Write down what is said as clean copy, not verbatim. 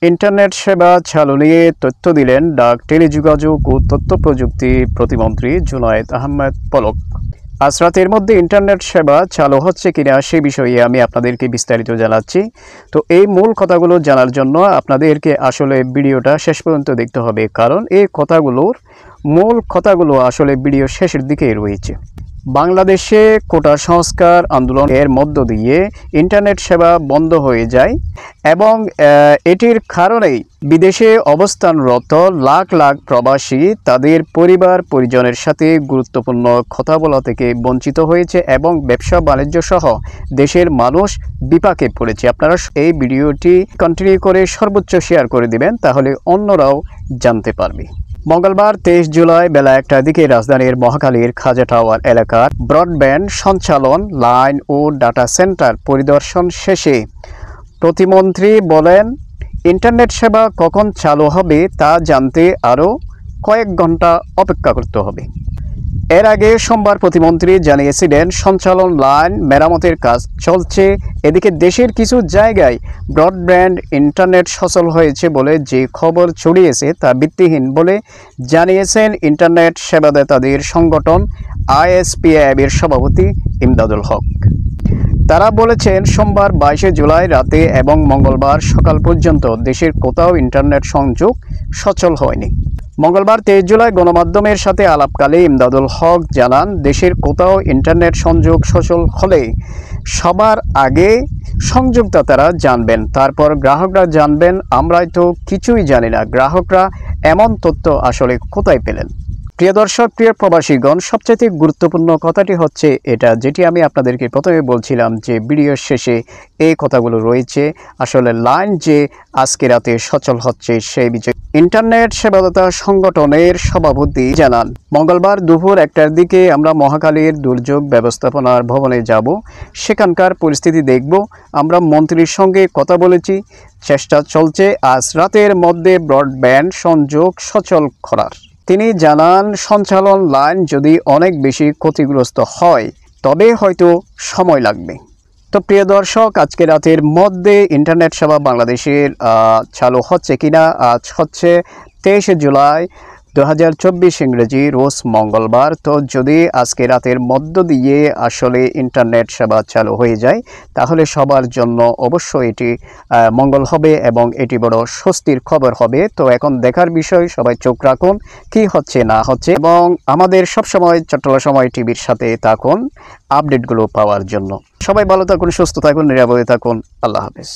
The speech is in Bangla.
ইন্টারনেট সেবা চালু নিয়ে তথ্য দিলেন ডাক, টেলিযোগাযোগ ও তথ্য প্রযুক্তি প্রতিমন্ত্রী জুনায়েদ আহমেদ পলক। আজ রাতের মধ্যে ইন্টারনেট সেবা চালু হচ্ছে কিনা সে বিষয়ে আমি আপনাদেরকে বিস্তারিত জানাচ্ছি। তো এই মূল কথাগুলো জানার জন্য আপনাদেরকে আসলে ভিডিওটা শেষ পর্যন্ত দেখতে হবে, কারণ এই মূল কথাগুলো আসলে ভিডিও শেষের দিকেই রয়েছে। বাংলাদেশে কোটা সংস্কার আন্দোলনের মধ্য দিয়ে ইন্টারনেট সেবা বন্ধ হয়ে যায় এবং এটির কারণেই বিদেশে অবস্থানরত লাখ লাখ প্রবাসী তাদের পরিবার পরিজনের সাথে গুরুত্বপূর্ণ কথা বলা থেকে বঞ্চিত হয়েছে এবং ব্যবসা বাণিজ্য সহ দেশের মানুষ বিপাকে পড়েছে। আপনারা এই ভিডিওটি কন্টিনিউ করে সর্বোচ্চ শেয়ার করে দিবেন, তাহলে অন্যরাও জানতে পারবে। মঙ্গলবার 23 জুলাই বেলা 1টার দিকে রাজধানীর মহাখালীর খাজা টাওয়ার এলাকার ব্রডব্যান্ড সঞ্চালন লাইন ও ডাটা সেন্টার পরিদর্শন শেষে প্রতিমন্ত্রী বলেন, ইন্টারনেট সেবা কখন চালু হবে তা জানতে আরও কয়েক ঘন্টা অপেক্ষা করতে হবে। এর আগে সোমবার প্রতিমন্ত্রী জানিয়েছিলেন, সঞ্চালন লাইন মেরামতের কাজ চলছে। এদিকে দেশের কিছু জায়গায় ব্রডব্যান্ড ইন্টারনেট সচল হয়েছে বলে যে খবর ছড়িয়েছে তা ভিত্তিহীন বলে জানিয়েছেন ইন্টারনেট সেবাদাতাদের সংগঠন আইএসপিআইবির সভাপতি ইমদাদুল হক। তারা বলেছেন, সোমবার 22 জুলাই রাতে এবং মঙ্গলবার সকাল পর্যন্ত দেশের কোথাও ইন্টারনেট সংযোগ সচল হয়নি। মঙ্গলবার 23 জুলাই গণমাধ্যমের সাথে আলাপকালে ইমদাদুল হক জানান, দেশের কোথাও ইন্টারনেট সংযোগ সচল হলে সবার আগে সংযোগদাতারা জানবেন, তারপর গ্রাহকরা জানবেন। আমরাই তো কিছুই জানি না, গ্রাহকরা এমন তথ্য আসলে কোথায় পেলেন? প্রিয় দর্শক, প্রিয় প্রবাসীগণ, সবচেয়ে গুরুত্বপূর্ণ কথাটি হচ্ছে এটা, যেটি আমি আপনাদেরকে প্রথমে বলছিলাম যে ভিডিওর শেষে এই কথাগুলো রয়েছে। আসলে লাইন যে আজকে রাতে সচল হচ্ছে সেই বিষয়ে ইন্টারনেট সেবাদাতা সংগঠনের সভাপতি জানান, মঙ্গলবার দুপুর 1টার দিকে আমরা মহাখালীর দুর্যোগ ব্যবস্থাপনার ভবনে যাব, সেখানকার পরিস্থিতি দেখব। আমরা মন্ত্রীর সঙ্গে কথা বলেছি, চেষ্টা চলছে আজ রাতের মধ্যে ব্রডব্যান্ড সংযোগ সচল করার। তিনি জানান, সঞ্চালন লাইন যদি অনেক বেশি ক্ষতিগ্রস্ত হয় তবে হয়তো সময় লাগবে। তো প্রিয় দর্শক, আজকে রাতের মধ্যে ইন্টারনেট সেবা বাংলাদেশের চালু হচ্ছে কিনা? আজ হচ্ছে 23 জুলাই 2024 ইংরেজি, রোজ মঙ্গলবার। তো যদি আজকে রাতের মধ্য দিয়ে আসলে ইন্টারনেট সেবা চালু হয়ে যায় তাহলে সবার জন্য অবশ্যই এটি মঙ্গল হবে এবং এটি বড় স্বস্তির খবর হবে। তো এখন দেখার বিষয়, সবাই চোখ রাখুন কি হচ্ছে না হচ্ছে এবং আমাদের সবসময় চট্টলা সময় টিভির সাথে থাকুন আপডেটগুলো পাওয়ার জন্য। সবাই ভালো থাকুন, সুস্থ থাকুন, নিরাপদে থাকুন। আল্লাহ হাফেজ।